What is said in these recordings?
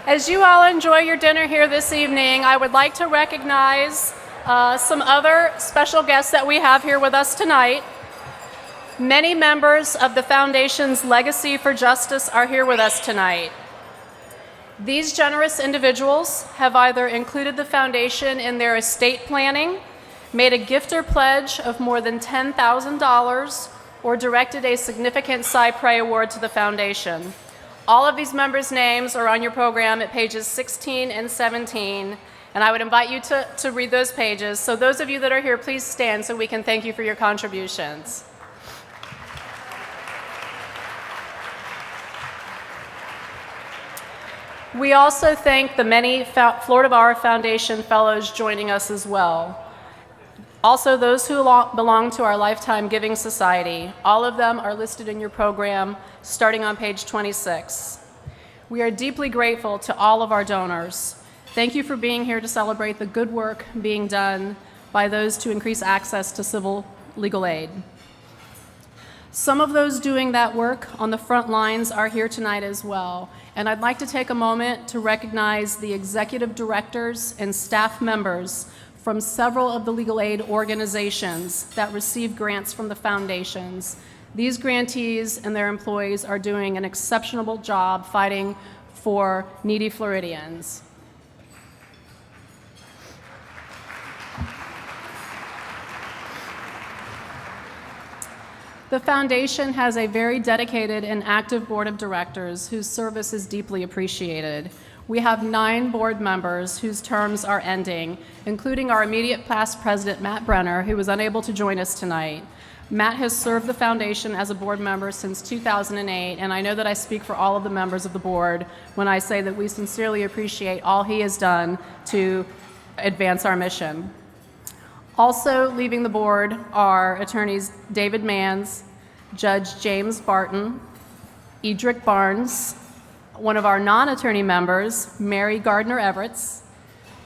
As you all enjoy your dinner here this evening, I would like to recognize some other special guests that we have here with us tonight. Many members of the Foundation's Legacy for Justice are here with us tonight. These generous individuals have either included the Foundation in their estate planning, made a gift or pledge of more than $10,000, or directed a significant Cypre award to the Foundation. All of these members' names are on your program at pages 16 and 17, and I would invite you to read those pages. So those of you that are here, please stand so we can thank you for your contributions. We also thank the many Florida Bar Foundation Fellows joining us as well. Also, those who belong to our Lifetime Giving Society. All of them are listed in your program, starting on page 26. We are deeply grateful to all of our donors. Thank you for being here to celebrate the good work being done by those to increase access to civil legal aid. Some of those doing that work on the front lines are here tonight as well, and I'd like to take a moment to recognize the executive directors and staff members from several of the legal aid organizations that receive grants from the foundations. These grantees and their employees are doing an exceptional job fighting for needy Floridians. The Foundation has a very dedicated and active board of directors whose service is deeply appreciated. We have 9 board members whose terms are ending, including our immediate past president, Matt Brenner, who was unable to join us tonight. Matt has served the Foundation as a board member since 2008, and I know that I speak for all of the members of the board when I say that we sincerely appreciate all he has done to advance our mission. Also leaving the board are attorneys David Manns, Judge James Barton, Edric Barnes, one of our non-attorney members, Mary Gardner-Everett,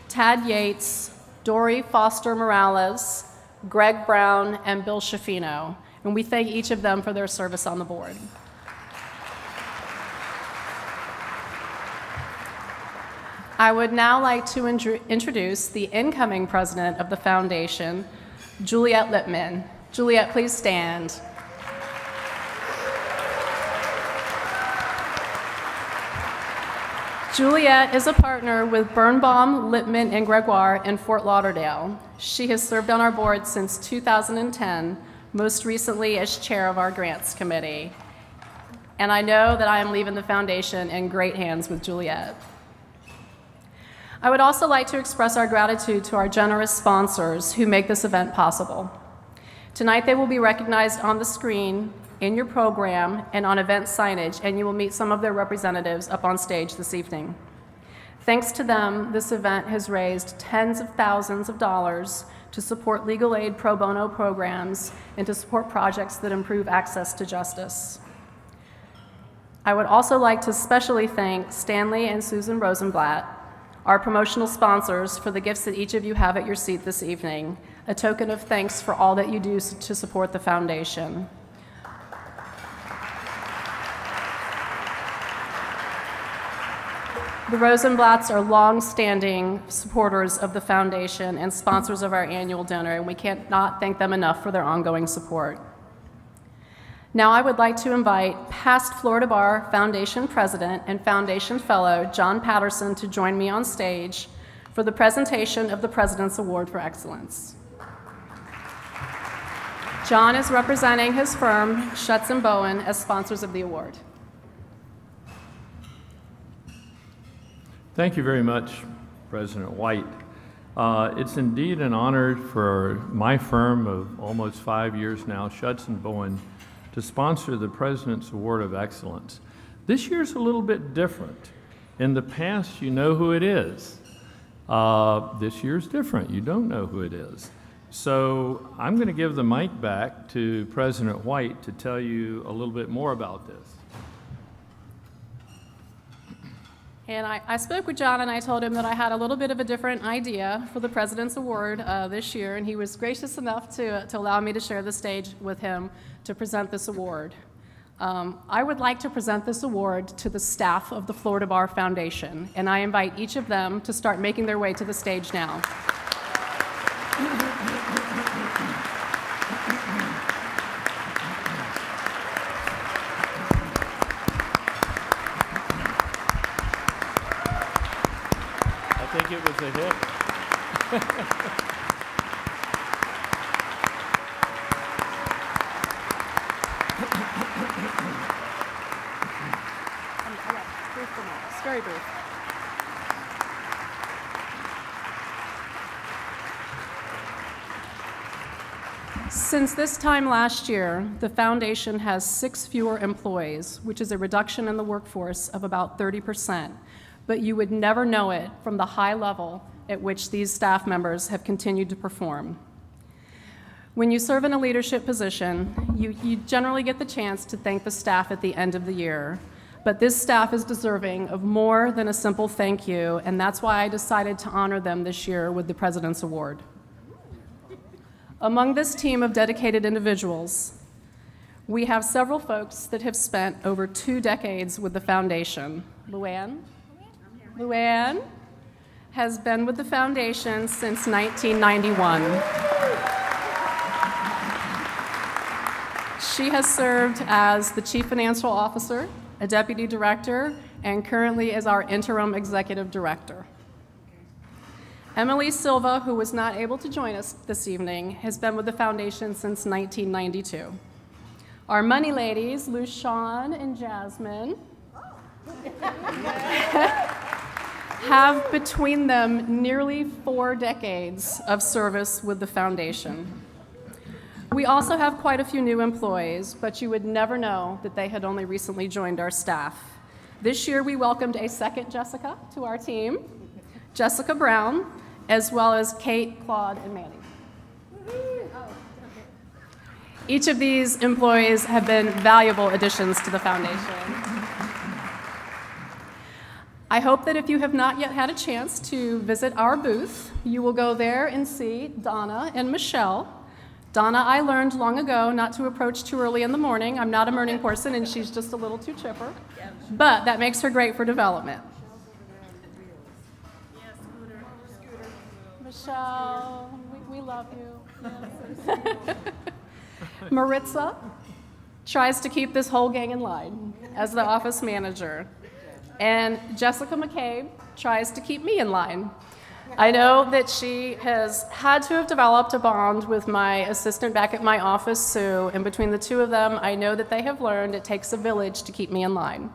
Tad Yates, Dory Foster Morales, Greg Brown, and Bill Schifino. And we thank each of them for their service on the board. I would now like to introduce the incoming president of the Foundation, Juliet Lippman. Juliet, please stand. Juliet is a partner with Birnbaum, Lippman, and Gregoire in Fort Lauderdale. She has served on our board since 2010, most recently as chair of our grants committee. And I know that I am leaving the Foundation in great hands with Juliet. I would also like to express our gratitude to our generous sponsors who make this event possible. Tonight they will be recognized on the screen, in your program, and on event signage, and you will meet some of their representatives up on stage this evening. Thanks to them, this event has raised tens of thousands of dollars to support legal aid pro bono programs and to support projects that improve access to justice. I would also like to especially thank Stanley and Susan Rosenblatt, our promotional sponsors, for the gifts that each of you have at your seat this evening, a token of thanks for all that you do to support the Foundation. The Rosenblatts are long-standing supporters of the Foundation and sponsors of our annual dinner, and we cannot thank them enough for their ongoing support. Now I would like to invite past Florida Bar Foundation President and Foundation Fellow John Patterson to join me on stage for the presentation of the President's Award for Excellence. John is representing his firm, Schutz & Bowen, as sponsors of the award. Thank you very much, President White. It's indeed an honor for my firm of almost 5 years now, Schutz & Bowen, to sponsor the President's Award of Excellence. This year's a little bit different. In the past, you know who it is. This year's different. You don't know who it is. So I'm going to give the mic back to President White to tell you a little bit more about this. And I spoke with John and I told him that I had a little bit of a different idea for the President's Award this year, and he was gracious enough to allow me to share the stage with him to present this award. I would like to present this award to the staff of the Florida Bar Foundation, and I invite each of them to start making their way to the stage now. I think it was a hit. Very brief. Since this time last year, the foundation has 6 fewer employees, which is a reduction in the workforce of about 30%, but you would never know it from the high level at which these staff members have continued to perform. When you serve in a leadership position, you generally get the chance to thank the staff at the end of the year. But this staff is deserving of more than a simple thank you, and that's why I decided to honor them this year with the President's Award. Among this team of dedicated individuals, we have several folks that have spent over 2 decades with the foundation. Luann? Luann has been with the foundation since 1991. She has served as the Chief Financial Officer, a Deputy Director, and currently is our Interim Executive Director. Emily Silva, who was not able to join us this evening, has been with the foundation since 1992. Our money ladies, LuShawn and Jasmine, have between them nearly 4 decades of service with the foundation. We also have quite a few new employees, but you would never know that they had only recently joined our staff. This year, we welcomed a second Jessica to our team, Jessica Brown, as well as Kate, Claude, and Manny. Each of these employees have been valuable additions to the foundation. I hope that if you have not yet had a chance to visit our booth, you will go there and see Donna and Michelle. Donna, I learned long ago not to approach too early in the morning. I'm not a morning person, and she's just a little too chipper. But that makes her great for development. Michelle, we love you. Yes. Maritza tries to keep this whole gang in line as the office manager. And Jessica McCabe tries to keep me in line. I know that she has had to have developed a bond with my assistant back at my office, Sue, and between the two of them, I know that they have learned it takes a village to keep me in line.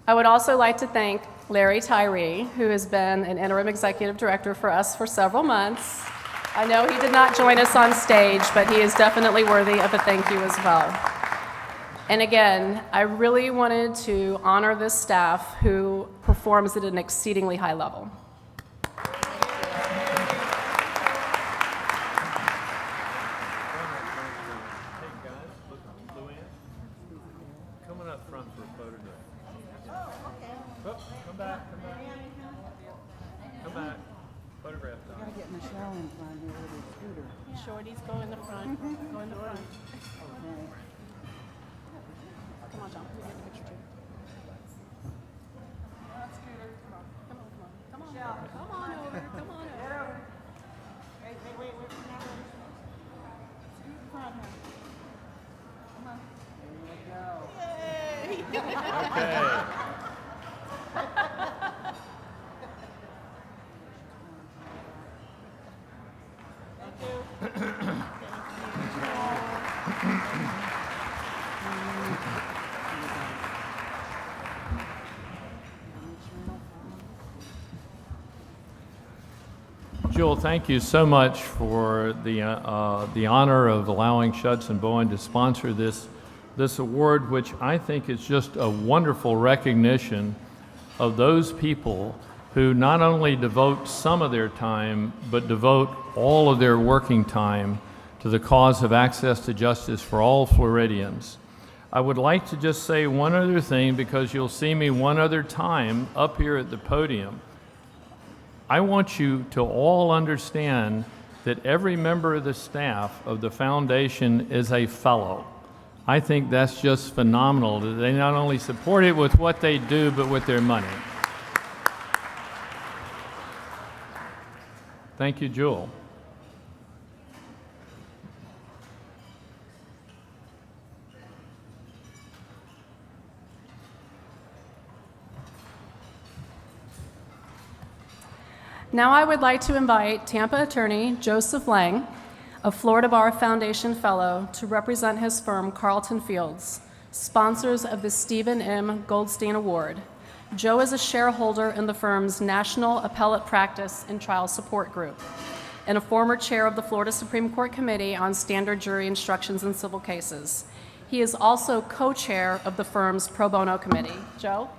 I would also like to thank Larry Tyree, who has been an interim executive director for us for several months. I know he did not join us on stage, but he is definitely worthy of a thank you as well. And again, I really wanted to honor this staff who performs at an exceedingly high level. Shorties, go in the front. Go in the front. Come on, John. We get a picture too. Scooter, come on. Come on. Come on. Come on over. Come on over. Wait. Scoot in front. Come on. There you go. Yay! Okay. Jewel, thank you so much for the honor of allowing Judson Bowen to sponsor this award, which I think is just a wonderful recognition of those people who not only devote some of their time, but devote all of their working time to the cause of access to justice for all Floridians. I would like to just say one other thing, because you'll see me one other time up here at the podium. I want you to all understand that every member of the staff of the foundation is a fellow. I think that's just phenomenal that they not only support it with what they do, but with their money. Thank you, Jewel. Now I would like to invite Tampa attorney Joseph Lang, a Florida Bar Foundation Fellow, to represent his firm Carlton Fields, sponsors of the Stephen M. Goldstein Award. Joe is a shareholder in the firm's National Appellate Practice and Trial Support Group and a former chair of the Florida Supreme Court Committee on Standard Jury Instructions in Civil Cases. He is also co-chair of the firm's Pro Bono Committee. Joe?